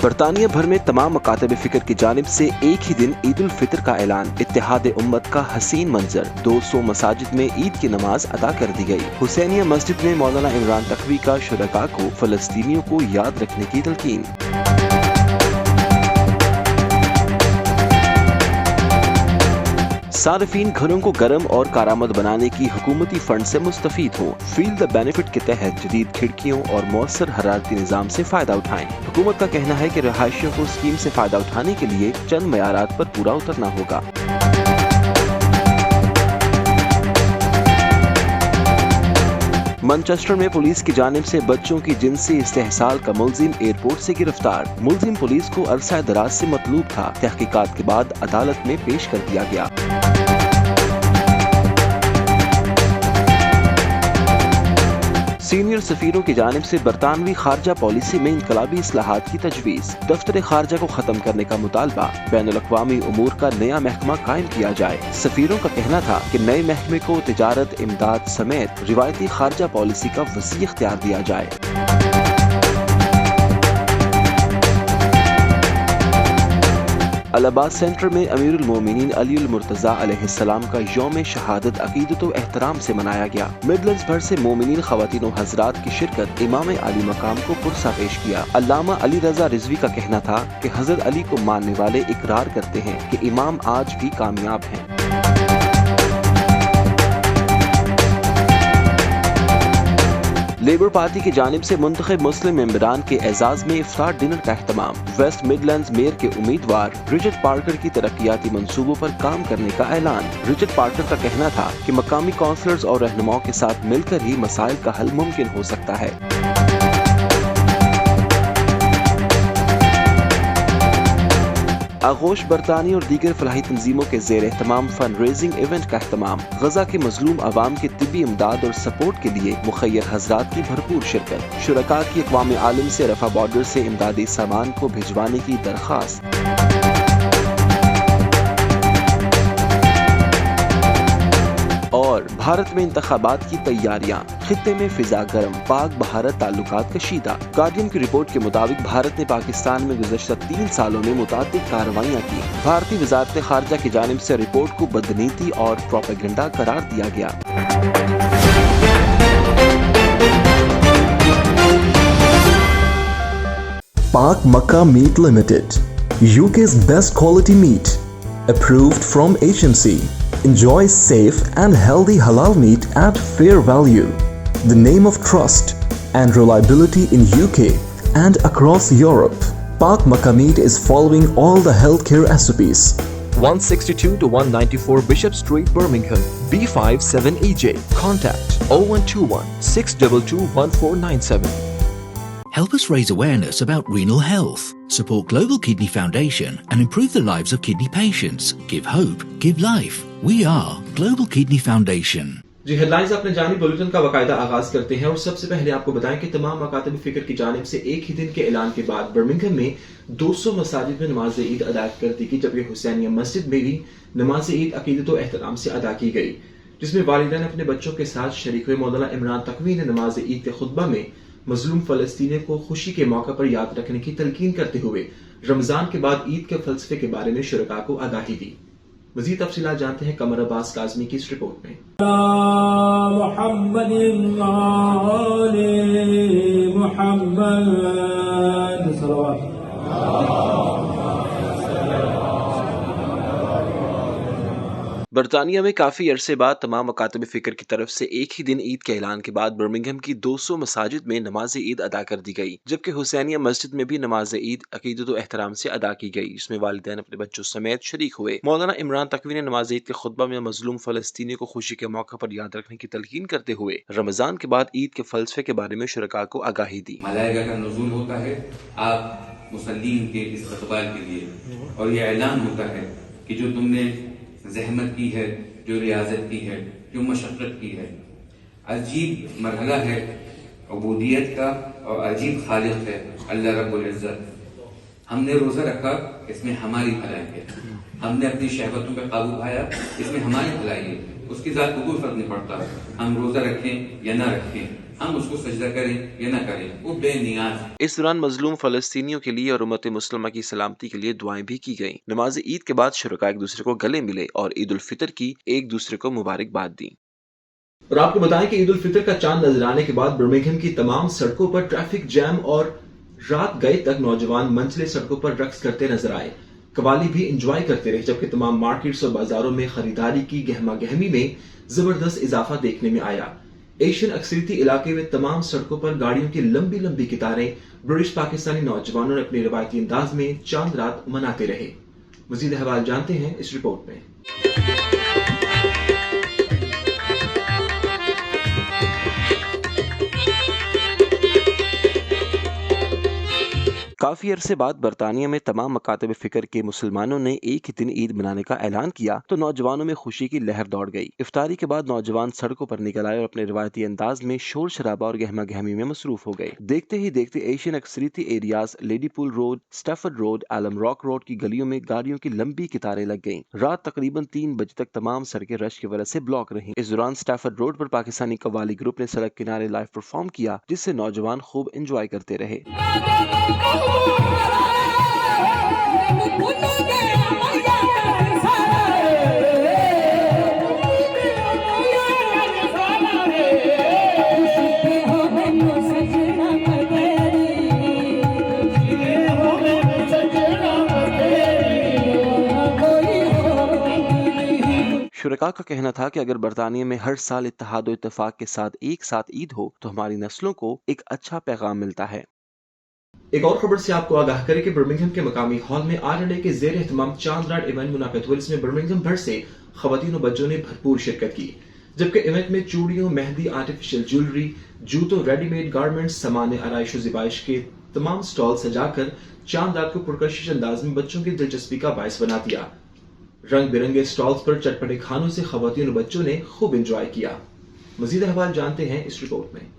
برطانیہ بھر میں تمام مکاتب فکر کی جانب سے ایک ہی دن عید الفطر کا اعلان۔ اتحاد امت کا حسین منظر، 200 مساجد میں عید کی نماز ادا کر دی گئی۔ حسینیہ مسجد میں مولانا عمران تقوی کا شرکاء کو فلسطینیوں کو یاد رکھنے کی تلقین۔ صارفین گھروں کو گرم اور کارآمد بنانے کی حکومتی فنڈ سے مستفید ہوں۔ فیل دا بینیفٹ کے تحت جدید کھڑکیوں اور مؤثر حرارتی نظام سے فائدہ اٹھائیں۔ حکومت کا کہنا ہے کہ رہائشیوں کو اسکیم سے فائدہ اٹھانے کے لیے چند معیارات پر پورا اترنا ہوگا۔ مانچسٹر میں پولیس کی جانب سے بچوں کی جنسی استحصال کا ملزم ایئرپورٹ سے گرفتار۔ ملزم پولیس کو عرصہ دراز سے مطلوب تھا۔ تحقیقات کے بعد عدالت میں پیش کر دیا گیا۔ سینئر سفیروں کی جانب سے برطانوی خارجہ پالیسی میں انقلابی اصلاحات کی تجویز۔ دفتر خارجہ کو ختم کرنے کا مطالبہ۔ بین الاقوامی امور کا نیا محکمہ قائم کیا جائے۔ سفیروں کا کہنا تھا کہ نئے محکمے کو تجارت، امداد سمیت روایتی خارجہ پالیسی کا وسیع اختیار دیا جائے۔ الہباد سینٹر میں امیر المومنین علی المرتضیٰ علیہ السلام کا یوم شہادت عقیدت و احترام سے منایا گیا۔ مڈلینڈز بھر سے مومنین خواتین و حضرات کی شرکت امام علی مقام کو پرسہ پیش کیا۔ علامہ علی رضا رضوی کا کہنا تھا کہ حضرت علی کو ماننے والے اقرار کرتے ہیں کہ امام آج بھی کامیاب ہیں۔ لیبر پارٹی کی جانب سے منتخب مسلم ممبران کے اعزاز میں افطار ڈنر کا اہتمام۔ ویسٹ مڈلینڈز میئر کے امیدوار رچرڈ پارکر کی ترقیاتی منصوبوں پر کام کرنے کا اعلان۔ رچرڈ پارکر کا کہنا تھا کہ مقامی کونسلرز اور رہنماؤں کے ساتھ مل کر ہی مسائل کا حل ممکن ہو سکتا ہے۔ آغوش برطانیہ اور دیگر فلاحی تنظیموں کے زیر اہتمام فنڈ ریزنگ ایونٹ کا اہتمام۔ غزہ کے مظلوم عوام کی طبی امداد اور سپورٹ کے لیے مخیر حضرات کی بھرپور شرکت۔ شرکاء کی اقوام عالم سے رفح بارڈر سے امدادی سامان کو بھجوانے کی درخواست۔ اور بھارت میں انتخابات کی تیاریاں، خطے میں فضا گرم، پاک بھارت تعلقات کشیدہ۔ گارڈین کی رپورٹ کے مطابق بھارت نے پاکستان میں گزشتہ 3 سالوں میں متعدد کارروائیاں کی۔ بھارتی وزارت خارجہ کی جانب سے رپورٹ کو بدنیتی اور پروپیگنڈا قرار دیا گیا۔ Pak Makkah Meat Limited, UK's best quality meat, approved from HMC. Enjoy safe and healthy halal meat at fair value. The name of trust and reliability in UK and across Europe. Pak Makkah Meat is following all the healthcare SOPs. 162 to 194 Bishop Street, Birmingham, B57EJ. Contact 0121 622 1497. Help us raise awareness about renal health. Support Global Kidney Foundation and improve the lives of kidney patients. Give hope, give life. We are Global Kidney Foundation. جی headlines اپنے جانب bulletin کا باقاعدہ آغاز کرتے ہیں اور سب سے پہلے آپ کو بتائیں کہ تمام مکاتب فکر کی جانب سے ایک ہی دن کے اعلان کے بعد برمنگھم میں 200 مساجد میں نماز عید ادا کر دی گئی، جبکہ حسینیہ مسجد میں بھی نماز عید عقیدت و احترام سے ادا کی گئی، جس میں والدین اپنے بچوں کے ساتھ شریک ہوئے۔ مولانا عمران تقوی نے نماز عید کے خطبہ میں مظلوم فلسطینیوں کو خوشی کے موقع پر یاد رکھنے کی تلقین کرتے ہوئے رمضان کے بعد عید کے فلسفے کے بارے میں شرکاء کو آگاہی دی۔ مزید تفصیلات جانتے ہیں قمر عباس کاظمی کی اس رپورٹ میں۔ محمد صلوات برطانیہ میں کافی عرصے بعد تمام مکاتب فکر کی طرف سے ایک ہی دن عید کے اعلان کے بعد برمنگھم کی 200 مساجد میں نماز عید ادا کر دی گئی، جبکہ حسینیہ مسجد میں بھی نماز عید عقیدت و احترام سے ادا کی گئی، جس میں والدین اپنے بچوں سمیت شریک ہوئے۔ مولانا عمران تقوی نے نماز عید کے خطبہ میں مظلوم فلسطینیوں کو خوشی کے موقع پر یاد رکھنے کی تلقین کرتے ہوئے رمضان کے بعد عید کے فلسفے کے بارے میں شرکاء کو آگاہی دی۔ ملائکہ کا نزول ہوتا ہے آپ مسلمین کے استقبال کے لیے، اور یہ اعلان ہوتا ہے کہ جو تم نے زحمت کی ہے، جو ریاضت کی ہے، جو مشقت کی ہے، عجیب مرحلہ ہے عبودیت کا اور عجیب خالق ہے اللہ رب العزت۔ ہم نے روزہ رکھا، اس میں ہماری بھلائی ہے، ہم نے اپنی شہوتوں پہ قابو پایا، اس میں ہماری بھلائی ہے، اس کی ذات کو کوئی فرق نہیں پڑتا ہم روزہ رکھیں یا نہ رکھیں، हम उसको सजदा करें या ना करें, वो बेनियाज है। इस दौरान मजलूम फलस्तीनियों के लिए और उम्मत मुस्लिमा की सलामती के लिए दुआएं भी की गईं। नमाज ईद के बाद शुरका एक दूसरे को गले मिले और ईद उल फितर की एक दूसरे को मुबारकबाद दी। और आपको बताएं कि ईद उल फितर का चांद नजर आने के बाद बर्मिंघम की तमाम सड़कों पर ट्रैफिक जैम और रात गए तक नौजवान मंझले सड़कों पर रक्स करते नजर आए, कवाली भी एंजॉय करते रहे, जबकि तमाम मार्केट्स और बाजारों में खरीदारी की गहमा गहमी में जबरदस्त इजाफा देखने में आया। एशियन अक्सरियती इलाके में तमाम सड़कों पर गाड़ियों की लंबी लंबी कतारें ब्रिटिश पाकिस्तानी नौजवानों ने अपने रिवायती अंदाज में चांद रात मनाते रहे। मजीद अहवाल जानते हैं इस रिपोर्ट में। काफी अरसे बाद बरतानिया में तमाम मकातब फिक्र के मुसलमानों ने एक ही दिन ईद मनाने का ऐलान किया तो नौजवानों में खुशी की लहर दौड़ गई। इफ्तारी के बाद नौजवान सड़कों पर निकल आए और अपने रिवायती अंदाज में शोर शराबा और गहमा गहमी में मसरूफ हो गए। देखते ही देखते एशियन अक्सरियती areas Ladypool road, Stafford road, Alum Rock road की गलियों में गाड़ियों की लंबी कतारें लग गईं। रात तकरीबन 3 बजे तक तमाम सड़कें रश की वजह से ब्लॉक रहीं। इस दौरान स्टैफर्ड रोड पर पाकिस्तानी कव्वाली ग्रुप ने सड़क किनारे लाइव परफॉर्म किया, जिससे नौजवान खूब एंजॉय करते रहे। शुरका का कहना था कि अगर बरतानिया में हर साल इत्तेहाद और इत्तेफाक के साथ एक साथ ईद हो तो हमारी नस्लों को एक अच्छा पैगाम मिलता है। एक और खबर से आपको आगाह करें कि बर्मिंघम के मकामी हॉल में R&A के जेर एहतमाम चांद रात इवेंट मुनाकिद हुआ, जिसमें बर्मिंघम भर से खवातीन और बच्चों ने भरपूर शिरकत की। जबकि इवेंट में चूड़ियों, मेहंदी, आर्टिफिशियल ज्वेलरी, जूतों, रेडीमेड गारमेंट्स, सामान आराइश और ज़िबाइश के तमाम स्टॉल सजाकर चांद रात को पुरकशिश अंदाज में बच्चों की दिलचस्पी का बायस बना दिया। रंग बिरंगे स्टॉल्स पर चटपटे खानों से खवातीन और बच्चों ने खूब एंजॉय किया। मजीद अहवाल जानते हैं इस रिपोर्ट में।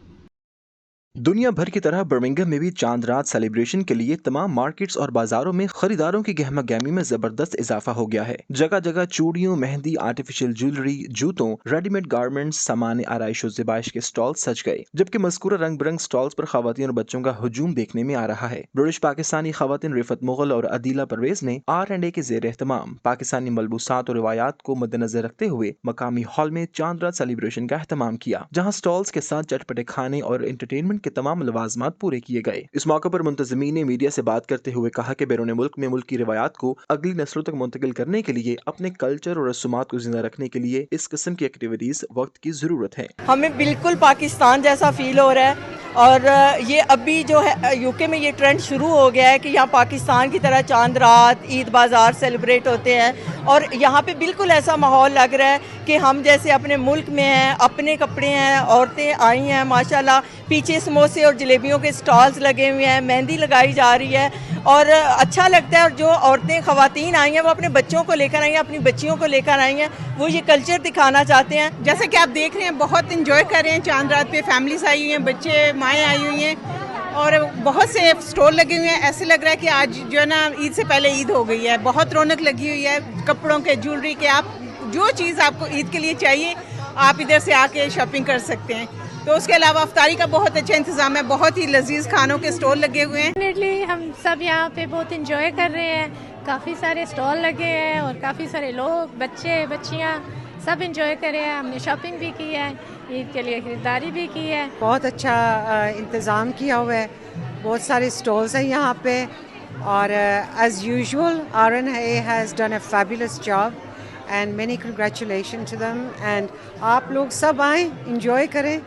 दुनिया भर की तरह बर्मिंघम में भी चांद रात सेलिब्रेशन के लिए तमाम मार्केट्स और बाजारों में खरीदारों की गहमा गहमी में जबरदस्त इजाफा हो गया है। जगह जगह चूड़ियों, मेहंदी, आर्टिफिशियल ज्वेलरी, जूतों, रेडीमेड गारमेंट्स, सामान आराइश और ज़िबाइश के स्टॉल सज गए, जबकि मज़कूरा रंग बिरंग स्टॉल्स पर खवातीन और बच्चों का हुजूम देखने में आ रहा है। ब्रिटिश पाकिस्तानी खवातीन रिफत मुगल और अदीला परवेज ने R&A के जेर एहतमाम पाकिस्तानी मलबूसात और रिवायात को मद्देनजर रखते हुए मकामी हॉल में चांद रात सेलिब्रेशन का एहतमाम किया, जहाँ स्टॉल्स के साथ चटपटे खाने और एंटरटेनमेंट के तमाम लवाजमात पूरे किए गए। इस मौके पर मुंतज़मीन ने मीडिया से बात करते हुए कहा कि बैरून मुल्क में मुल्क की रिवायात को अगली नस्लों तक मुंतकिल करने के लिए अपने कल्चर और रसूमात को जिंदा रखने के लिए इस किस्म की एक्टिविटीज वक्त की जरूरत है। हमें बिल्कुल पाकिस्तान जैसा फील हो रहा है और ये अभी जो है यूके में ये ट्रेंड शुरू हो गया है कि यहाँ पाकिस्तान की तरह चांद रात, ईद बाज़ार सेलिब्रेट होते हैं और यहाँ पे बिल्कुल ऐसा माहौल लग रहा है कि हम जैसे अपने मुल्क में हैं, अपने कपड़े हैं, औरतें आई हैं माशाल्लाह, पीछे समोसे और जलेबियों के स्टॉल्स लगे हुए हैं, मेहंदी लगाई जा रही है और अच्छा लगता है। और जो औरतें ख़वातीन आई हैं वो अपने बच्चों को लेकर आई हैं, अपनी बच्चियों को लेकर आई हैं, वो ये कल्चर दिखाना चाहते हैं। जैसे कि आप देख रहे हैं बहुत इंजॉय कर रहे हैं चांद रात पे, फैमिलीज आई हुई हैं, बच्चे माएँ आई हुई हैं और बहुत से स्टॉल लगे हुए हैं। ऐसे लग रहा है कि आज जो है ना ईद से पहले ईद हो गई है, बहुत रौनक लगी हुई है कपड़ों के, ज्वेलरी के, आप जो चीज़ आपको ईद के लिए चाहिए आप इधर से आके शॉपिंग कर सकते हैं। तो उसके अलावा अफ्तारी का बहुत अच्छा इंतज़ाम है, बहुत ही लजीज खानों के स्टॉल लगे हुए हैं। डेफिनेटली हम सब यहाँ पे बहुत इंजॉय कर रहे हैं, काफ़ी सारे स्टॉल लगे हैं और काफ़ी सारे लोग, बच्चे बच्चियाँ सब इंजॉय कर रहे हैं। हमने शॉपिंग भी की है, ईद के लिए खरीदारी भी की है। बहुत अच्छा इंतज़ाम किया हुआ है, बहुत सारे स्टॉल्स हैं यहाँ पे और as usual R&A has done a fabulous job and many congratulation to them. And आप लोग सब आएँ, इंजॉय करें,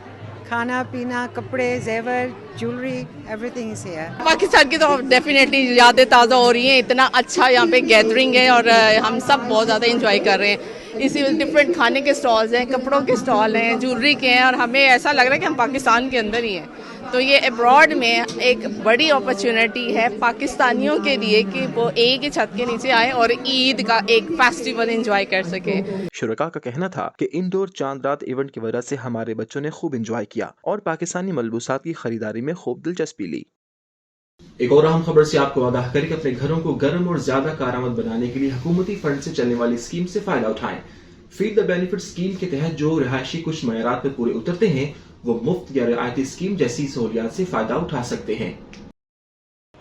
खाना पीना, कपड़े, जेवर, jewellery, everything is here. Pakistan की तो डेफिनेटली यादें ताज़ा हो रही हैं, इतना अच्छा यहाँ पे गैदरिंग है और हम सब बहुत ज़्यादा इंजॉय कर रहे हैं। इसी डिफरेंट खाने के स्टॉल्स हैं, कपड़ों के स्टॉल हैं, ज्वेलरी के हैं और हमें ऐसा लग रहा है कि हम पाकिस्तान के अंदर ही हैं। तो ये अब्रॉड में एक बड़ी अपॉर्चुनिटी है पाकिस्तानियों के लिए कि वो एक ही छत के नीचे आए और ईद का एक फेस्टिवल एंजॉय कर सके। शुरका का कहना था कि इंडोर चांद रात इवेंट की वजह से हमारे बच्चों ने खूब एंजॉय किया और पाकिस्तानी मलबूसात की खरीदारी में खूब दिलचस्पी ली। एक और अहम खबर से आपको आगाह करें कि अपने घरों को गर्म और ज्यादा कारआमद बनाने के लिए हुकूमती फंड से चलने वाली स्कीम से फायदा उठाएं। फीड द बेनिफिट स्कीम के तहत जो रिहायशी कुछ मयारात पर पूरे उतरते हैं वो मुफ्त या रियायती स्कीम जैसी सहूलियात से फ़ायदा उठा सकते हैं।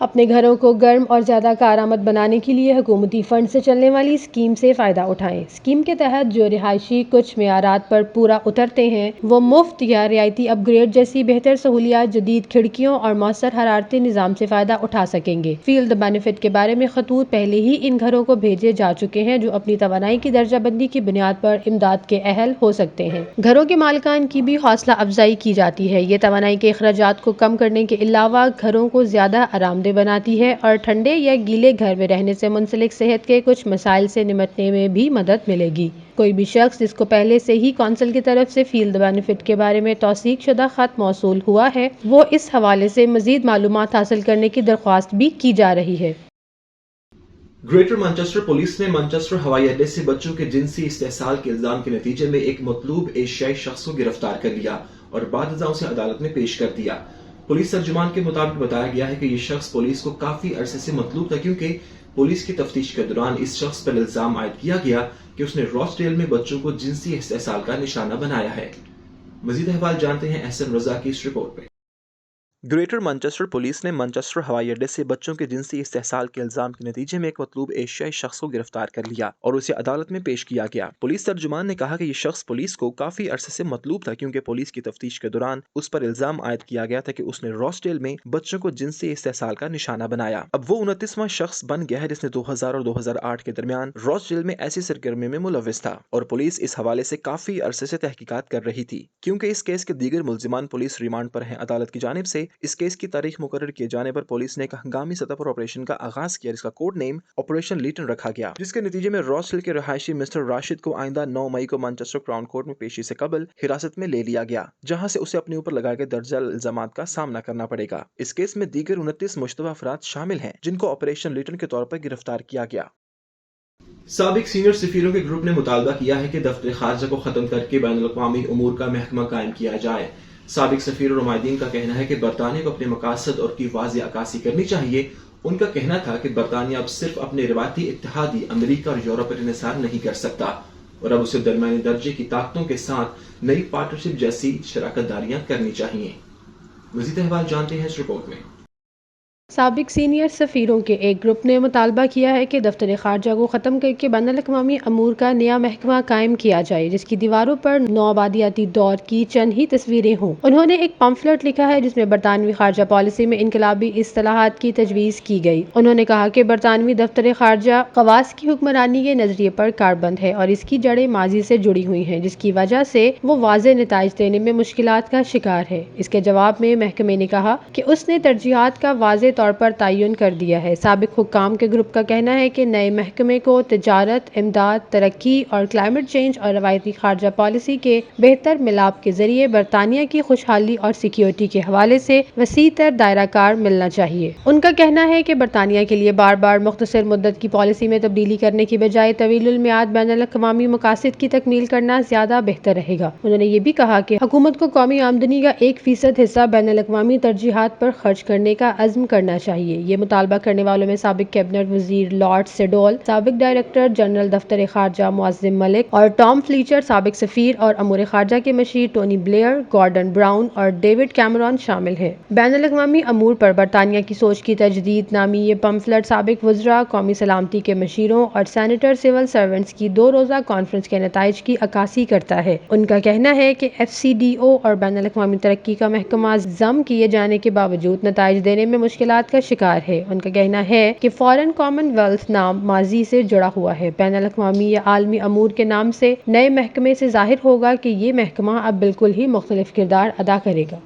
अपने घरों को गर्म और ज़्यादा कारआमद बनाने के लिए हुकूमती फ़ंड से चलने वाली स्कीम से फ़ायदा उठाएं। स्कीम के तहत जो रिहायशी कुछ मेयारात पर पूरा उतरते हैं वो मुफ्त या रियायती अपग्रेड जैसी बेहतर सहूलियात, जदीद खिड़कियों और मौसर हरारती निज़ाम से फ़ायदा उठा सकेंगे। फील द बेनिफिट के बारे में खतूत पहले ही इन घरों को भेजे जा चुके हैं जो अपनी तवानाई की दर्जाबंदी की बुनियाद पर इमदाद के अहल हो सकते हैं। घरों के मालिकान की भी हौसला अफजाई की जाती है। ये तवानाई के अखराजात को कम करने के अलावा घरों को ज़्यादा आरामदेह बनाती है और ठंडे या गीले घर में रहने से मुंसलिक सेहत के कुछ मसाइल से निपटने में भी मदद मिलेगी। कोई भी शख्स जिसको पहले से ही कौंसिल की तरफ से फील द बेनिफिट के बारे में तौसीक शुदा खत मौसूल हुआ है, वो इस हवाले से मजीद मालूमात हासिल करने की दरख्वास्त भी की जा रही है। ग्रेटर मैनचेस्टर पुलिस ने मैनचेस्टर हवाई अड्डे से बच्चों के जिनसी इस्तेहसाल के इल्जाम के नतीजे में एक मतलूब एशियाई शख्स को गिरफ्तार कर लिया और बाद अज़ां उसे अदालत में पेश कर दिया। पुलिस तर्जुमान के मुताबिक बताया गया है कि ये शख्स पुलिस को काफी अरसे से मतलूब था, क्योंकि पुलिस की तफ्तीश के दौरान इस शख्स पर इल्जाम आयद किया गया कि उसने रॉसडेल में बच्चों को जिनसी इस्तेहसाल का निशाना बनाया है। मजीद अहवाल जानते हैं एहसन रजा की इस रिपोर्ट में। ग्रेटर मैनचेस्टर पुलिस ने मैनचेस्टर हवाई अड्डे से बच्चों के जिनसी इस्तेहसाल के इल्जाम के नतीजे में एक मतलूब एशियाई शख्स को गिरफ्तार कर लिया और उसे अदालत में पेश किया गया। पुलिस तर्जुमान ने कहा कि ये शख्स पुलिस को काफी अरसे से मतलूब था, क्योंकि पुलिस की तफ्तीश के दौरान उस पर इल्जाम आयद किया गया था कि उसने रॉसडेल में बच्चों को जिनसी इस्तेहसाल का निशाना बनाया। अब वो 29वां शख्स बन गया है जिसने 2000 और 2008 के दरमियान रॉसडेल में ऐसी सरगर्मी में मुलव्विस था और पुलिस इस हवाले से काफी अरसे से तहकीकात कर रही थी। क्योंकि इस केस के दीगर मुल्जिमान पुलिस रिमांड पर हैं, अदालत की जानिब से इस केस की तारीख मुकर्रर किए जाने पर पुलिस ने एक हंगामी सतह पर ऑपरेशन का आगाज किया, जिसका कोड नेम ऑपरेशन लीटन रखा गया, जिसके नतीजे में रॉसडेल के रहायशी मिस्टर राशिद को आइंदा 9 मई को मैनचेस्टर क्राउन कोर्ट में पेशी से कबल हिरासत में ले लिया गया, जहां से उसे अपने ऊपर लगाए गए दर्जा इल्जामात का सामना करना पड़ेगा। इस केस में दीगर 29 मुश्तबा अफराद शामिल हैं जिनको ऑपरेशन लीटन के तौर पर गिरफ्तार किया गया। साबिक सीनियर सफीरों के ग्रुप ने मुतालबा किया है कि दफ्तर खारजा को खत्म करके बैनुल-अक़वामी उमूर का महकमा कायम किया जाए। साबिक सफीर और नुमाइंदीन का कहना है कि बरतानिया को अपने मकासद और की वाज़ेह अक्कासी करनी चाहिए। उनका कहना था कि बरतानिया अब सिर्फ अपने रिवायती इत्तेहादी अमेरिका और यूरोप पर इन्हिसार नहीं कर सकता और अब उसे दरमियानी दर्जे की ताकतों के साथ नई पार्टनरशिप जैसी शराकत दारियां करनी चाहिए। मज़ीद अहवाल जानते हैं इस रिपोर्ट में। साबिक सीनियर सफ़ीरों के एक ग्रुप ने मुतालबा किया है कि दफ्तर खारजा को ख़त्म करके बैनुल-अक़वामी अमूर का नया महकमा कायम किया जाए, जिसकी दीवारों पर नौआबादियाती दौर की चंद ही तस्वीरें हों। उन्होंने एक पम्फलेट लिखा है जिसमें बरतानवी खारजा पॉलिसी में इनकलाबी इस्तिलाहात की तजवीज़ की गई। उन्होंने कहा कि बरतानवी दफ्तर खारजा खवास की हुक्मरानी के नज़रिए पर कारबंद है और इसकी जड़ें माजी से जुड़ी हुई हैं, जिसकी वजह से वो वाज़े नताइज देने में मुश्किलात का शिकार है। इसके जवाब में महकमे ने कहा कि उसने तरजीहात का वाज़े तौर पर तयन कर दिया है। साबिक हुक्काम के ग्रुप का कहना है कि नए महकमे को तिजारत, इमदाद, तरक्की और क्लाइमेट चेंज और रवायती खारजा पॉलिसी के बेहतर मिलाप के जरिए बरतानिया की खुशहाली और सिक्योरिटी के हवाले से वसी तर दायरा कार मिलना चाहिए। उनका कहना है कि बरतानिया के लिए बार बार मुख्तसर मुद्दत की पॉलिसी में तब्दीली करने की बजाय तवीलुल मियाद बैनुल-अक़वामी मकासद की तकमील करना ज्यादा बेहतर रहेगा। उन्होंने ये भी कहा कि हुकूमत को कौमी आमदनी का 1% हिस्सा बैनुल-अक़वामी तरजीहात पर खर्च करने का अज़्म करना चाहिए। ये मुतालबा करने वालों में साबिक कैबिनेट वजीर लॉर्ड सेडोल, साबिक डायरेक्टर जनरल दफ्तर खारजा मुअज़्ज़िम मलिक और टॉम फ्लीचर, साबिक सफीर और अमूर खारजा के मशीर टोनी ब्लेयर, गॉर्डन ब्राउन और डेविड कैमरॉन शामिल हैं। बैनुल-अक़वामी अमूर पर बरतानिया की सोच की तजदीद नामी ये पम्फलेट साबिक वज़रा, कौमी सलामती के मशीरों और सैनेटर सिविल सर्वेंट्स की 2 रोज़ा कॉन्फ्रेंस के नताइज की अक्कासी करता है। उनका कहना है कि FCDO और बैनुल-अक़वामी तरक्की का महकमा ज़म किए जाने के बावजूद नताइज देने में मुश्किलात का शिकार है। उनका कहना है कि फॉरेन कॉमनवेल्थ नाम माजी से जुड़ा हुआ है। बैनुल-अक़वामी या आलमी अमूर के नाम से नए महकमे से जाहिर होगा कि ये महकमा अब बिल्कुल ही मुख्तलिफ किरदार अदा करेगा।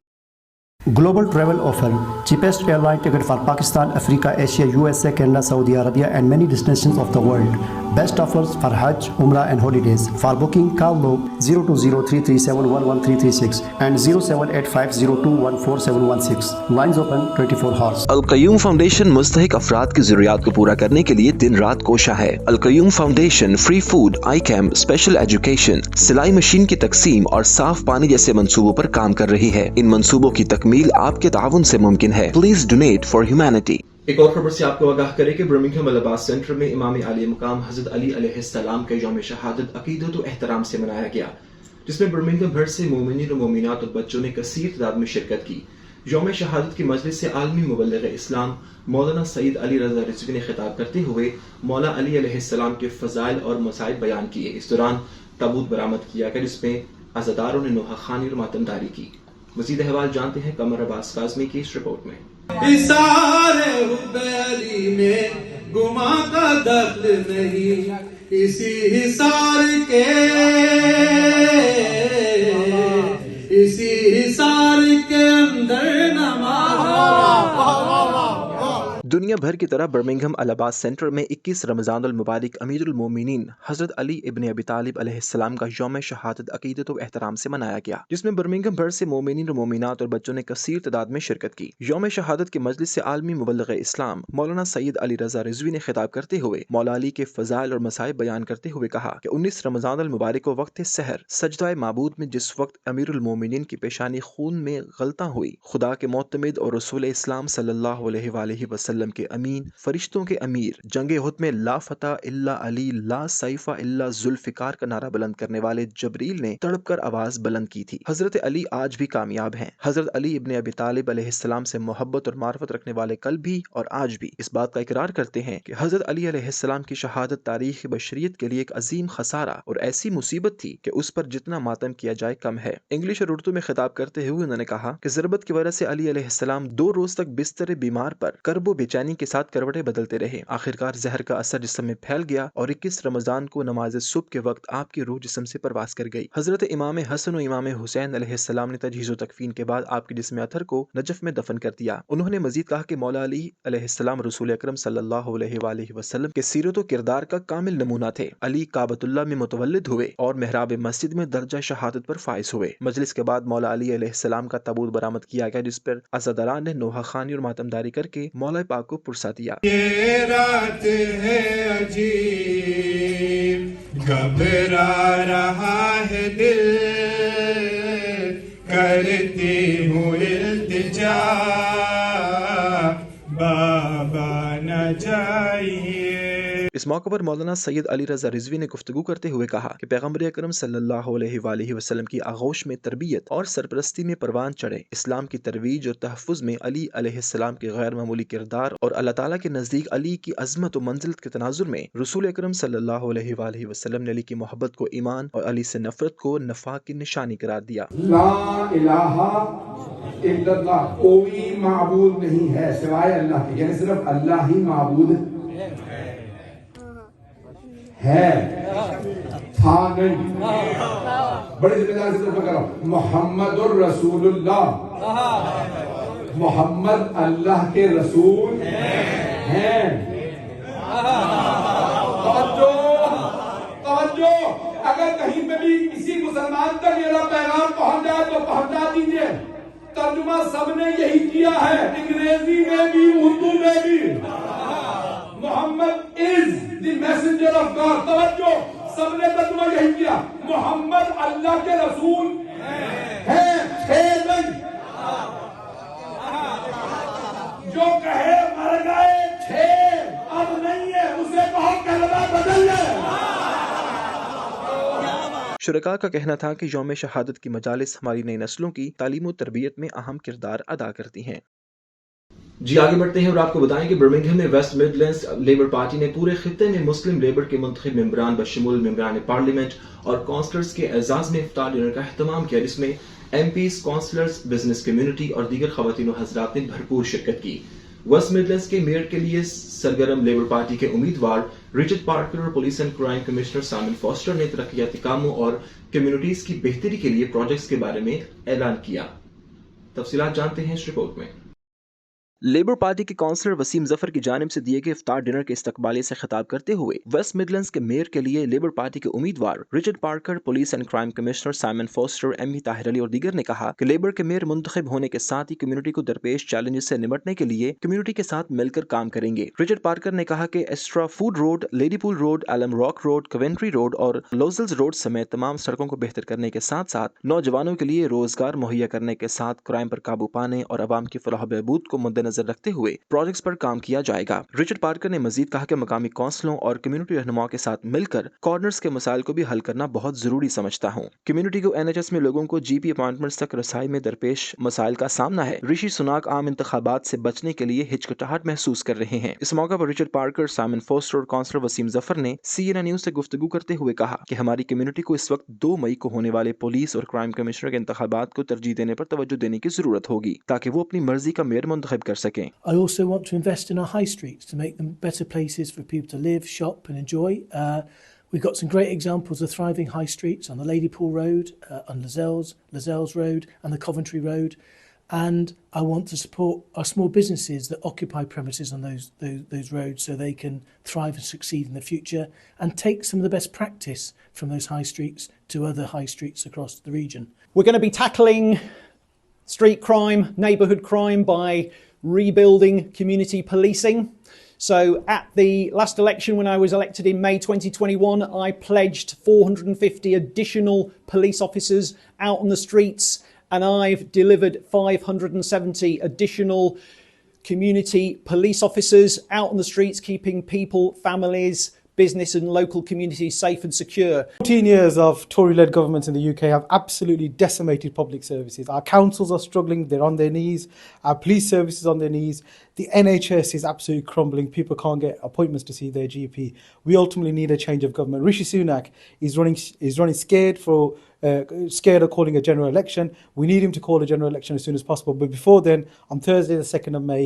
Global travel offer, cheapest airline ticket for Pakistan, Africa, Asia, USA, Canada, Saudi Arabia and many destinations of the world. Best offers for Hajj, Umrah and holidays. For booking, call log 02033711336 and 07850214716. Lines open 24 hours. अल-क़य्यूम foundation मुस्तहिक अफराद की ज़रूरियात को पूरा करने के लिए दिन रात कोशा है। अल-क़य्यूम फाउंडेशन फ्री फूड, आई कैम्प, स्पेशल एजुकेशन, सिलाई मशीन की तकसीम और साफ पानी जैसे मंसूबों पर काम कर रही है। इन मंसूबों की तकमील आपके ताउन से मुमकिन है। Please donate for humanity. एक और खबर से आपको आगाह करें कि बर्मिंघम अल-अब्बास सेंटर में इमाम आली मुकाम हज़रत अली अलैहिस्सलाम के यौम शहादत अक़ीदत व एहतराम से मनाया गया। जिसमें बर्मिंघम भर से मोमिनीन और मोमिनात और बच्चों ने कसीर तादाद में शिरकत की। यौम शहादत की मजलिस से आलमी मुबल्लिग इस्लाम मौलाना सईद अली रजा रिजवी ने खिताब करते हुए मौला अली अलैहिस्सलाम के फजाइल और मसाइब बयान किए। इस दौरान ताबूत बरामद किया गया जिसमें अज़ादारों ने नोहा खानी और मातमदारी की। मज़ीद अहवाल जानते हैं कमर अब्बास काज़मी की इस रिपोर्ट में। गुमा का दर्द नहीं इसी हिसार के अंदर नमाज। दुनिया भर की तरह बर्मिंघम अल-अब्बास सेंटर में 21 रमज़ान अल मुबारक अमीरुल मोमिनीन हज़रत अली इब्न अबी तालिब अलैहिस्सलाम का यौम शहादत अक़ीदत व एहतराम से मनाया गया, जिसमें बर्मिंघम भर से मोमिनीन और मोमिनात और बच्चों ने कसीर तादाद में शिरकत की। यौम शहादत की मजलिस से आलमी मुबल्लिग इस्लाम मौलाना सईद अली रजा रिजवी ने खिताब करते हुए मौला अली के फ़ज़ाइल और मसाइब बयान करते हुए कहा कि 19 रमज़ान अल मुबारक को वक्त सहर सजदा माबूद में जिस वक्त अमीरुल मोमिनीन की पेशानी खून में गलता हुई, खुदा के मोतमिद और रसूल इस्लाम सल्लल्लाहु अलैहि वसल्लम के अमीन, फरिश्तों के अमीर, जंगे उहद में ला फतह इल्ला अली ला सैफा इल्ला जुल्फ़िकार का नारा बुलंद करने वाले जबरील ने तड़प कर आवाज बुलंद की थी। हजरत अली आज भी कामयाब हैं। हजरत अली इब्न अबी तालिब अलैहिस्सलाम से मोहब्बत और मार्फत रखने वाले कल भी और आज भी इस बात का इकरार करते हैं कि हजरत अली अलैहिस्सलाम की शहादत तारीख बशरियत के लिए एक अजीम खसारा और ऐसी मुसीबत थी कि उस पर जितना मातम किया जाए कम है। इंग्लिश और उर्दू में खिताब करते हुए उन्होंने कहा कि ज़रबत की वजह से अली अलैहिस्सलाम 2 रोज तक बिस्तर बीमार पर कर्बो बेचैनी के साथ करवटें बदलते रहे। आखिरकार जहर का असर जिस्म में फैल गया और 21 रमजान को नमाज सुबह के वक्त आपकी रूह जिस्म से परवास कर गई। हजरत इमाम हसन और इमाम हुसैन अलैहिस्सलाम ने तजहीज़ व तकफीन के बाद आपके जिस्म अतहर को नजफ में दफन कर दिया। उन्होंने मजीद कहा कि मौला अली अलैहिस्सलाम रसूल अकरम सल्लल्लाहु अलैहि वसल्लम के सीरत व किरदार का कामिल नमूना थे। अली काबतुल्लाह में मुतवल्लिद हुए और मेहराब मस्जिद में दर्जा शहादत पर फाइज हुए। मजलिस के बाद मौला अली अलैहिस्सलाम का ताबूत बरामद किया गया, जिस पर अज़ादारान ने नोहा खानी और मातमदारी करके मौला पाक को पुरसा दिया। ये रात है अजीब, घबरा रहा है दिल, करती हूँ इल्तिजा, बाबा न जाइए। इस मौके पर मौलाना सैयद अली रजा रिजवी ने गुफ्तगू करते हुए कहा कि पैगम्बर अकरम सल्लल्लाहु अलैहि वसल्लम की आगोश में तरबियत और सरपरस्ती में परवान चढ़े। इस्लाम की तरवीज और तहफ़्फ़ुज़ में अली अलैहिस्सलाम के गैर मामूली किरदार और अल्लाह ताला के नज़दीक अली की अज़मत और मंजिलत के तनाजुर में रसूल अकरम सल्लल्लाहु अलैहि वसल्लम ने अली की मोहब्बत को ईमान और अली से नफरत को नफाक की निशानी करार दिया। ला इलाहा इल्लल्लाह, कोई माबूद नहीं है सिवाय अल्लाह के, यानी सिर्फ अल्लाह ही माबूद है, था नहीं। बड़ी जिम्मेदारी से करो। मोहम्मदुर रसूलुल्लाह, मोहम्मद अल्लाह के रसूल हैं। तवज्जो, अगर कहीं पे भी किसी मुसलमान तक मेरा पैगाम पहुंच जाए तो पहुंचा दीजिए। तर्जुमा सबने यही किया है, अंग्रेजी में भी उर्दू में भी। Muhammad is the messenger of God. तवज्जो, सबने तर्जुमा यही किया, मोहम्मद अल्लाह के रसूल हैं, नहीं। जो कहे मर गए थे अब नहीं है, उसे कहो कलमा बदल ले। शुरका का कहना था कि यौम शहादत की मजालिस हमारी नई नस्लों की तालीम और तरबियत में अहम किरदार अदा करती हैं। जी आगे बढ़ते हैं और आपको बताएं कि बर्मिंघम में वेस्ट मिडलैंड्स लेबर पार्टी ने पूरे खित्ते में मुस्लिम लेबर के मुंतखब मेंबरान बशमूल मेंबरान पार्लियामेंट और काउंसलर्स के एजाज में इफ्तार डिनर का अहतमाम किया, जिसमें एमपीज, काउंसलर्स, बिजनेस कम्युनिटी और दीगर खवातीन व हजरात ने भरपूर शिरकत की। वेस्ट मिडलैंड्स के मेयर के लिए सरगर्म लेबर पार्टी के उम्मीदवार रिचर्ड पार्कर और police and crime commissioner Simon foster ने तरक्याती कामों और कम्युनिटीज की बेहतरी के लिए प्रोजेक्ट्स के बारे में ऐलान किया। तफसीलात जानते हैं इस रिपोर्ट में। लेबर पार्टी के काउंसलर वसीम जफर की जानिब से दिए गए इफ्तार डिनर के इस्तकबाली से खिताब करते हुए वेस्ट मिडलैंड्स के मेयर के लिए लेबर पार्टी के उम्मीदवार Richard Parker, police and crime commissioner Simon Foster, Amy Tahir Ali और दीगर ने कहा कि लेबर के मेयर मुंतखब होने के साथ ही कम्युनिटी को दरपेश चैलेंजेस से निपटने के लिए कम्युनिटी के साथ मिलकर काम करेंगे। रिचर्ड पार्कर ने कहा कि Stratford road, Ladypool road, Alum Rock road, Coventry road और लोजल्स रोड समेत तमाम सड़कों को बेहतर करने के साथ साथ नौजवानों के लिए रोजगार मुहैया करने के साथ क्राइम पर काबू पाने और अवाम की फलाह बहबूद को मद्देनजर मद्देनजर रखते हुए प्रोजेक्ट्स पर काम किया जाएगा। रिचर्ड पार्कर ने मजीद कहा कि मकामी काउंसिलों और कम्युनिटी रहनुमाओं के साथ मिलकर कॉर्नर्स के मसाइल को भी हल करना बहुत जरूरी समझता हूँ। कम्युनिटी को NHS में लोगों को GP अपॉइंटमेंट्स तक रसाई में दरपेश मसाइल का सामना है। ऋषि सुनाक आम इंतखाबात से बचने के लिए हिचकिचाहट महसूस कर रहे हैं। इस मौके पर रिचर्ड पार्कर, साइमन फोस्टर और काउंसलर वसीम जफर ने CNN न्यूज से गुफ्तगू करते हुए कहा कि हमारी कम्युनिटी को इस वक्त 2 मई को होने वाले पुलिस और क्राइम कमिश्नर के इंतखाबात को तरजीह देने पर तवज्जो देने की जरूरत होगी ताकि वो अपनी मर्जी का मेयर मुंतखब कर सकें। I also want to invest in our high streets to make them better places for people to live, shop and enjoy. We've got some great examples of thriving high streets on the Ladypool Road, on Lascelles Road and the Coventry Road. And I want to support our small businesses that occupy premises on those roads so they can thrive and succeed in the future, and take some of the best practice from those high streets to other high streets across the region. We're going to be tackling street crime, neighbourhood crime by rebuilding community policing. So at the last election, when I was elected in May 2021, I pledged 450 additional police officers out on the streets, and I've delivered 570 additional community police officers out on the streets, keeping people, families, business and local communities safe and secure. 14 years of Tory-led governments in the UK have absolutely decimated public services. Our councils are struggling, they're on their knees. Our police services on their knees. The NHS is absolutely crumbling. People can't get appointments to see their GP. We ultimately need a change of government. Rishi Sunak is running scared of calling a general election. We need him to call a general election as soon as possible. But before then, on Thursday the 2nd of May,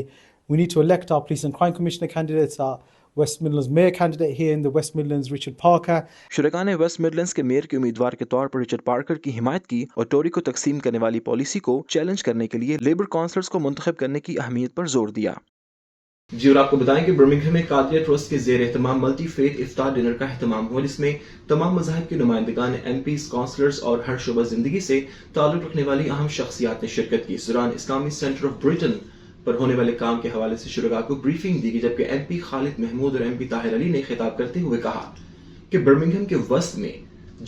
we need to elect our Police and Crime Commissioner candidates, our West Midlands Mayor candidate here in the West Midlands, Richard Parker. शुरका ने waste Midlands के mayor के उम्मीदवार के तौर पर Richard Parker की हिमायत की और टोरी को तकसीम करने वाली पॉलिसी को चैलेंज करने के लिए लेबर काउंसलर्स को मुंतखब करने की अहमियत पर जोर दिया। जी और आपको बताएं कि बर्मिंघम में कादरिया ट्रस्ट के जेर एहतमाम मल्टी फेथ इफ्तार डिनर का एहतमाम हुआ, जिसमें तमाम मज़ाहिब के नुमाइंदगान, MPs, काउंसलर्स और हर शुबा जिंदगी से ताल्लुक रखने वाली अहम शख्सियात ने शिरकत की। इस दौरान इस्लामी सेंटर ऑफ ब्रिटेन पर होने वाले काम के हवाले से शुरका को ब्रीफिंग दी गई, जबकि MP खालिद महमूद और MP ताहिर अली ने खिताब करते हुए कहा कि बर्मिंघम के वस्त में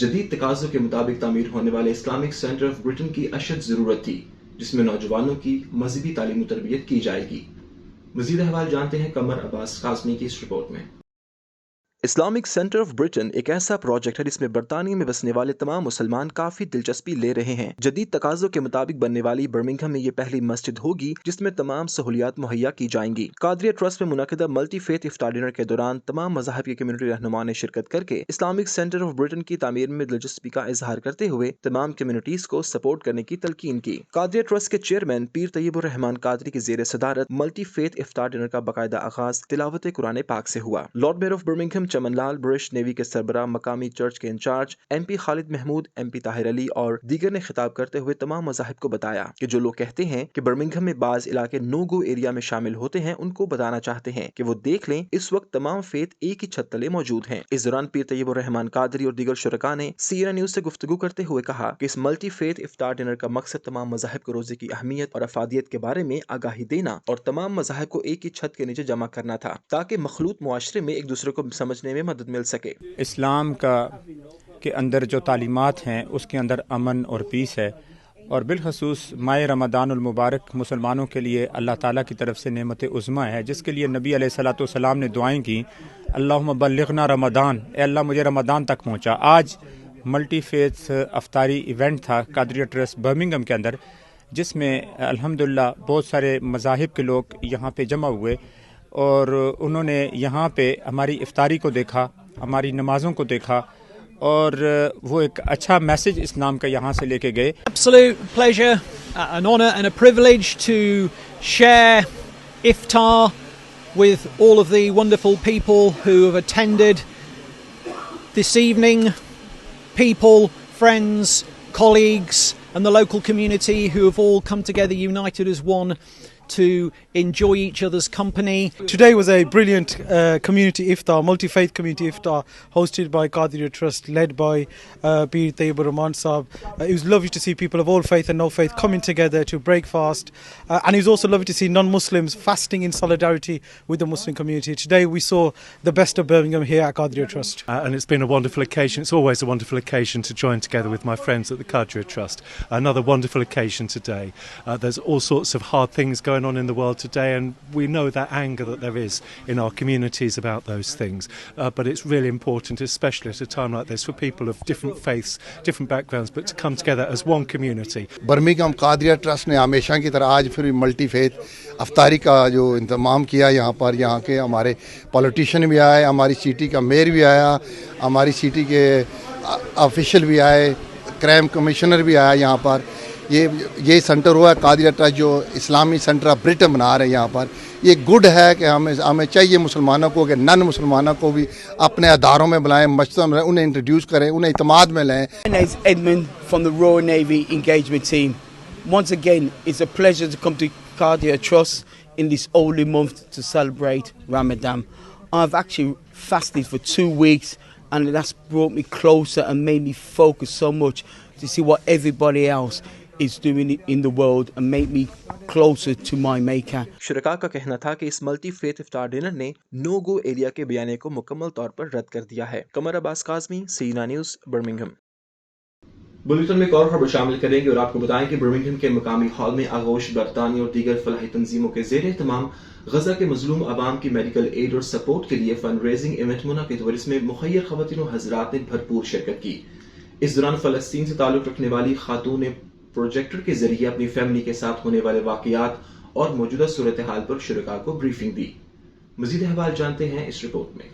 जदीद तकाज़ों के मुताबिक तामीर होने वाले इस्लामिक सेंटर ऑफ ब्रिटेन की अशद जरूरत थी, जिसमें नौजवानों की मजहबी तालीम और तरबियत की जाएगी। मजीद अहवाल जानते हैं कमर अब्बास काज़मी की इस रिपोर्ट में। इस्लामिक सेंटर ऑफ ब्रिटेन एक ऐसा प्रोजेक्ट है जिसमें बरतानिया में बसने वाले तमाम मुसलमान काफी दिलचस्पी ले रहे हैं। जदीद तकाज़ों के मुताबिक बनने वाली बर्मिंघम में ये पहली मस्जिद होगी जिसमें तमाम सहूलियात मुहैया की जाएंगी। कादरिया ट्रस्ट में मुनक़िदा मल्टी फेथ इफ्तार डिनर के दौरान तमाम मज़ाहिब के कम्युनिटी रहनुमाओं ने शिरकत करके इस्लामिक सेंटर ऑफ ब्रिटेन की तामीर में दिलचस्पी का इजहार करते हुए तमाम कम्युनिटीज को सपोर्ट करने की तलकीन की। कादरिया ट्रस्ट के चेयरमैन पीर तैयब रहमान कादरी की ज़ेर सदारत मल्टी फेथ इफ्तार डिनर का बाकायदा आगाज तिलावत कुरान पाक से हुआ। Lord Mayor of Birmingham Chamanlal Burish, navy के सरबराह, मकामी चर्च के in charge MP Khalid Mahmood, MP Tahir Ali और दीगर ने खिताब करते हुए तमाम मज़ाहिब को बताया कि जो लोग कहते हैं कि बर्मिंघम में बाज इलाके नो गो एरिया में शामिल होते हैं, उनको बताना चाहते हैं कि वो देख लें इस वक्त तमाम फेथ एक ही छत तले मौजूद हैं। इस दौरान पीर तैयब रहमान कादरी और दीगर शुरका ने CNN न्यूज से गुफ्तगू करते हुए कहा कि इस मल्टी फेथ इफ्तार डिनर का मकसद तमाम मज़ाहिब को रोजे की अहमियत और अफादियत के बारे में आगाही देना और तमाम मज़ाहिब को एक ही छत के नीचे जमा करना था ताकि मखलूत मुआशरे में एक दूसरे को समझने में मदद मिल सके। इस्लाम के अंदर जो तालीमात हैं उसके अंदर अमन और पीस है, और बिलखसूस माह रमदानुल मुबारक मुसलमानों के लिए अल्लाह ताला की तरफ से नेमत उज़्मा है, जिसके लिए नबी अलैहिस्सलाम ने दुआएं की, अल्लाहुम्मा बल्लिगना रमदान, ए अल्लाह मुझे रमदान तक पहुँचा। आज मल्टी फेथ अफ्तारी इवेंट था कादरिया ट्रस्ट बर्मिंघम के अंदर, जिसमें अल्हम्दुलिल्लाह बहुत सारे मज़ाहिब के लोग यहाँ पे जमा हुए और उन्होंने यहाँ पे हमारी इफ्तारी को देखा, हमारी नमाज़ों को देखा और वो एक अच्छा मैसेज इस्लाम का यहाँ से लेके गए। Absolute pleasure, an honor and a privilege to share iftar with all of the wonderful people who have attended this evening, people, friends, colleagues and the local community who have all come together united as one to enjoy each other's company. Today was a brilliant community iftar, multi-faith community iftar hosted by Qadiriyya Trust, led by Pir Tayyib Rahman Sahab. It was lovely to see people of all faith and no faith coming together to break fast, and it was also lovely to see non-Muslims fasting in solidarity with the Muslim community. Today we saw the best of Birmingham here at Qadiriyya Trust. And it's been a wonderful occasion. It's always a wonderful occasion to join together with my friends at the Qadiriyya Trust. Another wonderful occasion today. There's all sorts of hard things going on in the world today, and we know that anger that there is in our communities about those things. But it's really important, especially at a time like this, for people of different faiths, different backgrounds, but to come together as one community. Birmingham Qadian trust ने हमेशा की तरह आज फिर multi faith अफ्तारी का जो इंतज़ाम किया यहाँ पर, यहाँ के हमारे पॉलिटिशियन भी आए, हमारी सिटी का मेयर भी आया, हमारी सिटी के ऑफिशियल भी आए, क्राइम कमिश्नर भी आया यहाँ पर. ये सेंटर हुआ है कादिया ट्रस्ट जो इस्लामी सेंटर ऑफ ब्रिटेन बना रहे हैं यहाँ पर. ये गुड है कि हमें चाहिए मुसलमानों को कि नन मुसलमानों को भी अपने अदारों में बुलाएं, मस्जिदों में उन्हें इंट्रोड्यूस करें, उन्हें इत्मीनान में लें. My name is Edmund from the Royal Navy Engagement Team. Once again, it's a pleasure to come to Qadia Trust in this holy month to celebrate Ramadan. I've actually fasted for 2 weeks, and that's brought me closer and made me focus so much to see what everybody else is doing in the world and make me closer to my maker. शुरका का कहना था कि इस multi faith इफ्तार dinner ने no go area के बयाने को मुकम्मल तौर पर रद्द कर दिया है. कमर अब्बास काज़मी, सीना न्यूज़, बर्मिंघम. बुलेटिन में एक और खबर शामिल करेंगे और आपको बताएं कि बर्मिंघम के मकामी हॉल में आगोश बरतानी और दीगर फलाही तंजीमों के ज़ेर एहतमाम गजा के मजलूम आवाम की मेडिकल एड और सपोर्ट के लिए फंड रेजिंग इवेंट मुनाकिद हुआ, इसमें मुखय्यर ख़वातीन और हज़रात ने भरपूर शिरकत की. इस दौरान फ़लस्तीन से ताल्लुक़ रखने वाली खातून ने प्रोजेक्टर के जरिए अपनी फैमिली के साथ होने वाले वाक़यात और मौजूदा सूरत हाल पर शुरका को ब्रीफिंग दी. मज़ीद अहवाल जानते हैं इस रिपोर्ट में.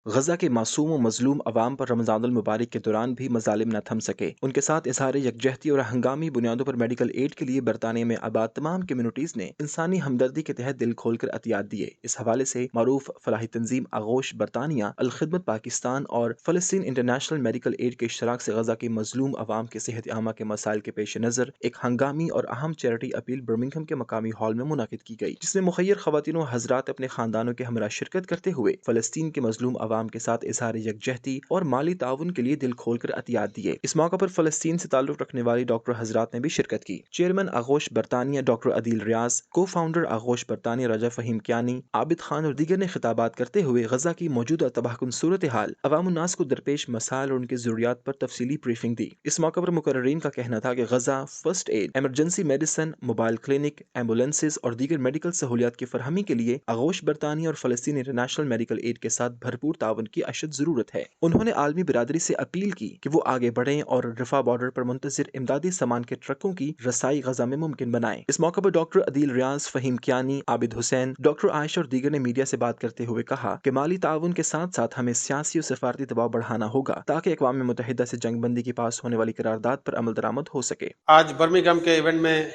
गजा के मासूम और मजलूम अवाम पर रमज़ानुल मुबारक के दौरान भी मज़ालिम न थम सके. उनके साथ इजहार यकजहती और हंगामी बुनियादों पर मेडिकल एड के लिए बरतानिया में आबाद तमाम कम्युनिटीज़ ने इंसानी हमदर्दी के तहत दिल खोल कर अतियात दिए. इस हवाले से मारूफ फलाही तंजीम आगोश बरतानिया, अल खिदमत पाकिस्तान और फ़लस्तीन इंटरनेशनल मेडिकल एड के इश्तराक से गजा के मजलूम अवाम के सेहत आमा के मसाइल के पेश नज़र एक हंगामी और अहम चैरिटी अपील बर्मिंघम के मकामी हॉल में मुनाकिद की गई, जिसमें मुखय्यर ख़वातीन और हज़रात अपने खानदानों के हमरा शिरकत करते हुए फ़लस्तीन के मजलूम अवाम के साथ इजहार यकजहती और माली ताउन के लिए दिल खोल कर अतियात दिए. इस मौका पर फ़लस्तीन से ताल्लुक़ रखने वाली डॉक्टर हज़रात ने भी शिरकत की. चेयरमैन आगोश बरतानिया डॉक्टर अदील रियाज, को फाउंडर आगोश बरतानिया रजा फ़हीम कियानी, आबिद खान और दीगर ने खिताबात करते हुए गजा की मौजूदा तबाहकुन सूरत हाल, अवामुन्नास को दरपेश मसाइल और उनकी ज़रूरियात पर तफसीली ब्रीफिंग दी. इस मौका पर मुकर्ररीन का कहना था कि Gaza first aid, emergency medicine, mobile clinic, ambulances और दीगर मेडिकल सहूलियात की फरहमी के लिए आगोश बरतानिया और फ़लस्तीन इंटरनेशनल मेडिकल एड के साथ भरपूर ताउन की अशद जरूरत है. उन्होंने आलमी बिरादरी से अपील की कि वो आगे बढ़ें और रफा बॉर्डर पर मुंतज़िर इमदादी सामान के ट्रकों की रसाई गजा में मुमकिन बनाएं. इस मौके पर डॉक्टर अदील रियाज, फ़हीम कियानी, आबिद हुसैन, डॉक्टर आयशा और दीगर ने मीडिया से बात करते हुए कहा कि माली ताउन के साथ साथ हमें सियासी और सफारती दबाव बढ़ाना होगा ताकि अक़वाम मुत्तहिदा से जंग बंदी के पास होने वाली करारदाद पर अमल दरामद हो सके. आज बर्मिंघम के इवेंट में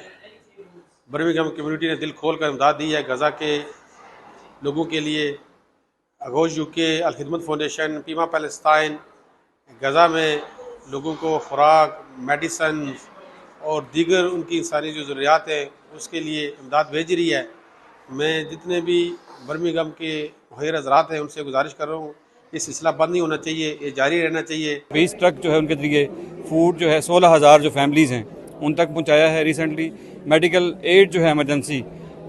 बर्मिंघम कम्युनिटी ने दिल खोल कर इमदाद दी है गजा के लोगों के लिए. आगोश यूके, अल खिदमत फाउंडेशन, पीमा पैलेस्टाइन गजा में लोगों को खुराक, मेडिसन और दीगर उनकी इंसानी जो ज़रूरियात हैं उसके लिए इमदाद भेज रही है. मैं जितने भी बर्मिंघम के मुखिर हज़रात हैं उनसे गुजारिश कर रहा हूँ, ये सिलसिला बंद नहीं होना चाहिए, ये जारी रहना चाहिए. 20 ट्रक जो है उनके जरिए फूड जो है 16,000 जो फैमिलीज़ हैं उन तक पहुँचाया है. रिसेंटली मेडिकल एड जो है एमरजेंसी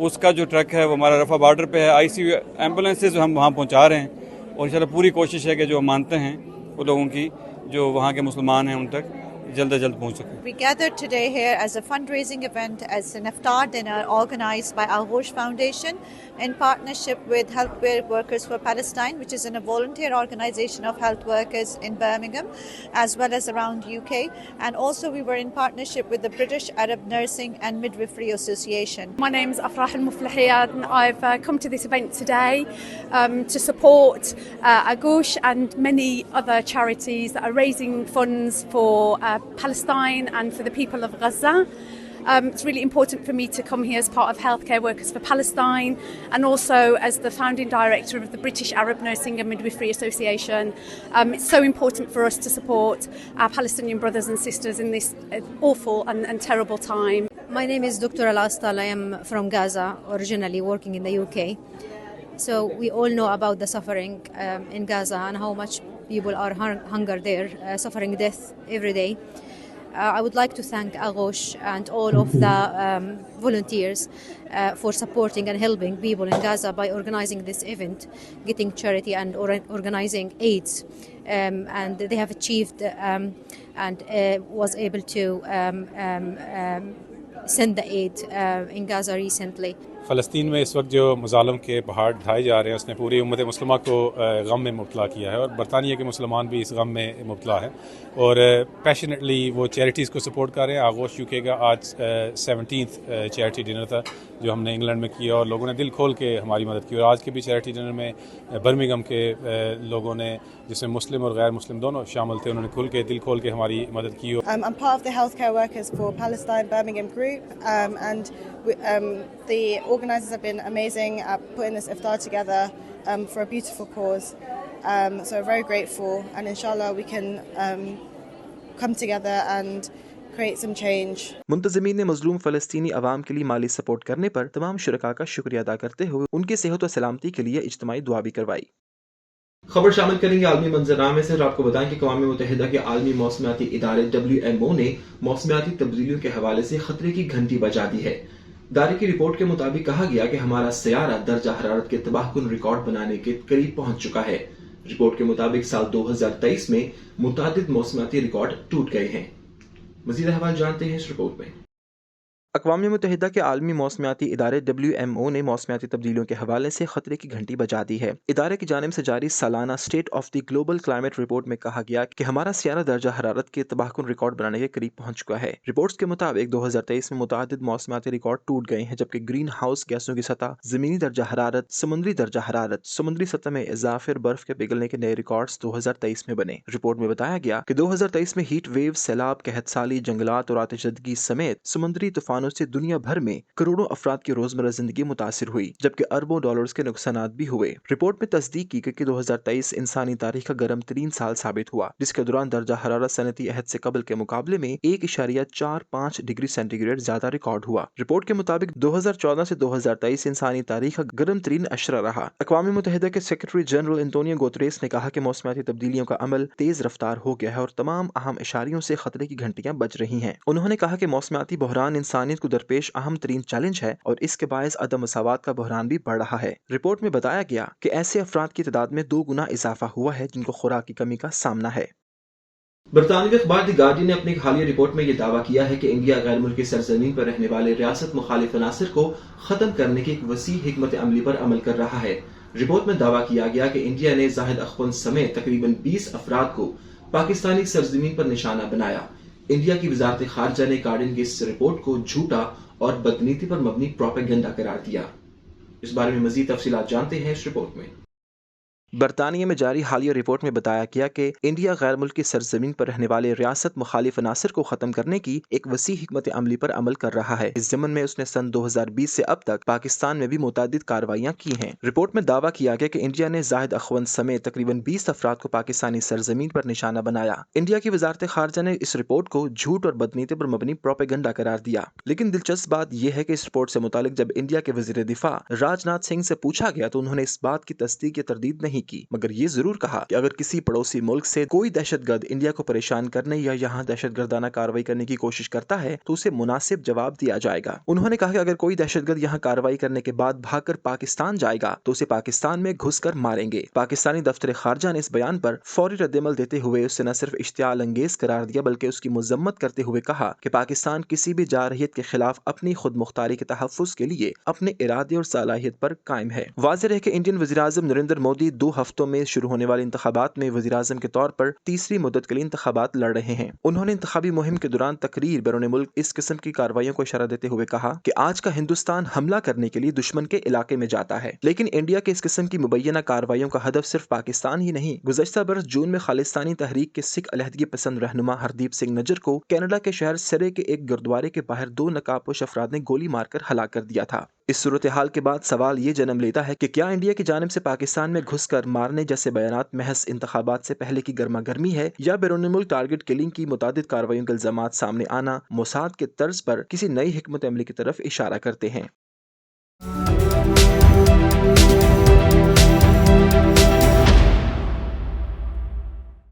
उसका जो ट्रक है वो हमारा रफा बॉर्डर पे है. ICU एम्बुलेंसेज हम वहाँ पहुँचा रहे हैं और इंशाल्लाह पूरी कोशिश है कि जो मानते हैं वो लोगों की जो वहाँ के मुसलमान हैं उन तक जल्द से जल्द पहुँच सकें. We gathered today here as a fundraising event as an iftar dinner organized by Aghosh Foundation in partnership with Healthcare Workers for Palestine, which is a volunteer organization of health workers in Birmingham as well as around UK, and also we were in partnership with the British Arab Nursing and Midwifery Association. My name is Afrah Al-Muflahiyat and I've come to this event today to support Aghosh and many other charities that are raising funds for Palestine and for the people of Gaza. It's really important for me to come here as part of Healthcare Workers for Palestine and also as the founding director of the British Arab Nursing and Midwifery Association. It's so important for us to support our Palestinian brothers and sisters in this awful and terrible time. My name is Dr. Al-Astal. I am from Gaza, originally working in the UK. So we all know about the suffering in Gaza and how much people are hunger there, suffering death every day. I would like to thank Aghosh and all of the volunteers for supporting and helping people in Gaza by organizing this event, getting charity and organizing aids. And they have achieved and was able to send the aid in Gaza recently. फ़लस्तीन में इस वक्त जो मुज़ालम के पहाड़ ढाए जा रहे हैं उसने पूरी उम्मत मुस्लिमा को गम में मुब्तला किया है और बरतानिया के मुसलमान भी इस गम में मुब्तला है और पैशनेटली वो चैरिटीज़ को सपोर्ट कर रहे हैं। आगोश यूके का आज 17th चैरिटी डिनर था जो हमने इंग्लैंड में किया और लोगों ने दिल खोल के हमारी मदद की और आज के भी चैरिटी डिनर में बर्मिंघम के लोगों ने जिसमें मुस्लिम और गैर मुस्लिम दोनों शामिल थे, उन्होंने दिल खोल के हमारी मदद की। I'm part of the Healthcare Workers for Palestine Birmingham group and the organisers have been amazing at putting this iftar together for a beautiful cause. So we're very grateful and inshallah we can come together and create some change. मुंतज़मीन ने मज़लूम फ़लस्तीनी अवाम के लिए माली support करने पर तमाम शुरका का शुक्रिया अदा करते हुए उनकी सेहत और सलामती के लिए इज्तिमाई दुआ भी करवाई। खबर शामिल करेंगे आलमी मंजरनामे से और आपको बताएं कि अक़वाम मुत्तहिदा के आलमी मौसमियाती इदारे WMO ने मौसमियाती तब्दीलियों के हवाले से खतरे की घंटी बजा दी है। इदारे की रिपोर्ट के मुताबिक कहा गया कि हमारा सयारा दर्जा हरारत के तबाहकुन रिकॉर्ड बनाने के करीब पहुंच चुका है। रिपोर्ट के मुताबिक साल 2023 में मुतादिद मौसमियाती रिकॉर्ड टूट गए हैं। मज़ीद अहवाल जानते हैं इस रिपोर्ट में। अक़वाम मुत्तहिदा के आलमी मौसमियाती इदारे WMO ने मौसमियाती तब्दीलियों के हवाले से खतरे की घंटी बजा दी है। इदारे की जानिब से जारी सालाना state of the global climate report में कहा गया कि हमारा सियारा दर्जा हरारत के तबाहकुन रिकॉर्ड बनाने के करीब पहुंच चुका है। रिपोर्ट्स के मुताबिक 2023 में मुतादिद मौसमियाती रिकॉर्ड टूट गए हैं जबकि ग्रीन हाउस गैसों की सतह, ज़मीनी दर्जा हरारत, समुद्री दर्जा हरारत, समुद्री सतह में इजाफे और बर्फ के पिघलने के नए रिकॉर्ड्स 2023 में बने। रिपोर्ट में बताया गया कि 2023 में हीट वेव, सैलाब, कहत साली, जंगलात और आतिशदगी समेत समुद्री तूफानों से दुनिया भर में करोड़ों अफराद की रोजमर्रा जिंदगी मुतासिर हुई जबकि अरबों डॉलर्स के नुकसानात भी हुए। रिपोर्ट में तस्दीक की गई कि 2023 इंसानी तारीख का गर्म तरीन साल साबित हुआ जिसके दौरान दर्जा हरारत सनती अहद से कबल के मुकाबले में 1.45 डिग्री सेंटीग्रेड ज्यादा रिकॉर्ड हुआ। रिपोर्ट के मुताबिक 2014 से 2023 इंसानी तारीख का गर्म तरीन अशरा रहा। अक़वाम मुत्तहिदा के सेक्रेटरी जनरल एंटोनियो गुतेरेस ने कहा कि मौसमियाती तब्दीलियों का अमल तेज रफ्तार हो गया है और तमाम अहम इशारियों से खतरे की घंटियां बज रही हैं। उन्होंने कहा कि मौसमियाती बहरान इंसानियत को दरपेश अहम तरीन चैलेंज है और इसके बायस अदम मसावात का बहरान भी बढ़ रहा है। रिपोर्ट में बताया गया कि ऐसे अफराद की तादाद में 2 गुना इजाफा हुआ है जिनको खुराक की कमी का सामना है। बरतानवी अखबार द गार्डियन ने अपनी एक हालिया रिपोर्ट में यह दावा किया है कि इंडिया गैर मुल्की सरजमीन पर रहने वाले रियासत मुखालिफ अनासर को खत्म करने की एक वसी हिकमत अमली पर अमल कर रहा है। रिपोर्ट में दावा किया गया कि इंडिया ने जाहिद अख्वन समेत तकरीबन 20 अफराद को पाकिस्तानी सरजमीन पर निशाना बनाया। इंडिया की वजारत खारजा ने गार्डियन की इस रिपोर्ट को झूठा और बदनीति पर मबनी प्रोपेगेंडा करार दिया। इस बारे में मजीद तफसीलात जानते हैं इस रिपोर्ट में। बरतानिया में जारी हालिया रिपोर्ट में बताया गया कि इंडिया गैर मुल्की सरजमीन पर रहने वाले रियासत मुखालिफ अनासर को खत्म करने की एक वसी हिकमत अमली पर अमल कर रहा है। इस ज़मन में उसने सन 2020 से अब तक पाकिस्तान में भी मुतादिद कार्रवाइयाँ की हैं। रिपोर्ट में दावा किया गया कि इंडिया ने जाहिद अख्वन समेत तकरीबन 20 अफराद को पाकिस्तानी सरजमीन पर निशाना बनाया। इंडिया की वजारत खारजा ने इस रिपोर्ट को झूठ और बदनीति पर मबनी प्रोपेगेंडा करार दिया। लेकिन दिलचस्प बात यह है कि इस रिपोर्ट से मुतालिक जब इंडिया के वजीर दिफा राजनाथ सिंह से पूछा गया तो उन्होंने इस बात की तस्दीक या तरदीद नहीं की, मगर ये जरूर कहा कि अगर किसी पड़ोसी मुल्क से कोई दहशतगर्द इंडिया को परेशान करने या यहाँ दहशतगर्दाना कार्रवाई करने की कोशिश करता है तो उसे मुनासिब जवाब दिया जाएगा। उन्होंने कहा कि अगर कोई दहशतगर्द यहाँ कार्रवाई करने के बाद भागकर पाकिस्तान जाएगा तो उसे पाकिस्तान में घुसकर मारेंगे। पाकिस्तानी दफ्तर खारजा ने इस बयान पर फौरी रद्दमल देते हुए उसे न सिर्फ इश्तियाल अंगेज करार दिया बल्कि उसकी मजम्मत करते हुए कहा कि पाकिस्तान किसी भी जारहियत के खिलाफ अपनी खुद मुख्तारी के तहफ़्फ़ुज़ के लिए अपने इरादे और सलाहियत पर कायम है। वाज़ेह है कि इंडियन वज़ीर-ए-आज़म नरेंद्र मोदी 2 हफ्तों में शुरू होने वाले इंतखाबात में वज़ीर-ए-आज़म के तौर पर तीसरी मुद्दत के लिए इंतखाबात लड़ रहे हैं। उन्होंने इंतखाबी मुहिम के दौरान तकरीर बैरून मुल्क इस किस्म की कार्रवाइयों को इशारा देते हुए कहा कि आज का हिंदुस्तान हमला करने के लिए दुश्मन के इलाके में जाता है, लेकिन इंडिया के इस किस्म की मुबैना कार्रवाइयों का हदफ सिर्फ पाकिस्तान ही नहीं। गुज़श्ता बरस जून में खालिस्तानी तहरीक के सिख अलहदगी पसंद रहनुमा हरदीप सिंह नज्जर को कनाडा के शहर सरे के एक गुरुद्वारे के बाहर 2 नकाबपोश अफराद ने गोली मारकर हलाक कर दिया था। इस सूरत हाल के बाद सवाल ये जन्म लेता है कि क्या इंडिया की जानिब से पाकिस्तान में घुसकर मारने जैसे बयानात महज इंतखाबात से पहले की गर्मा गर्मी है या बैरून मुल्क टारगेट किलिंग की मुतादिद कार्रवाइयों के इल्जामात सामने आना मोसाद के तर्ज पर किसी नई हिकमत अमली की तरफ इशारा करते हैं।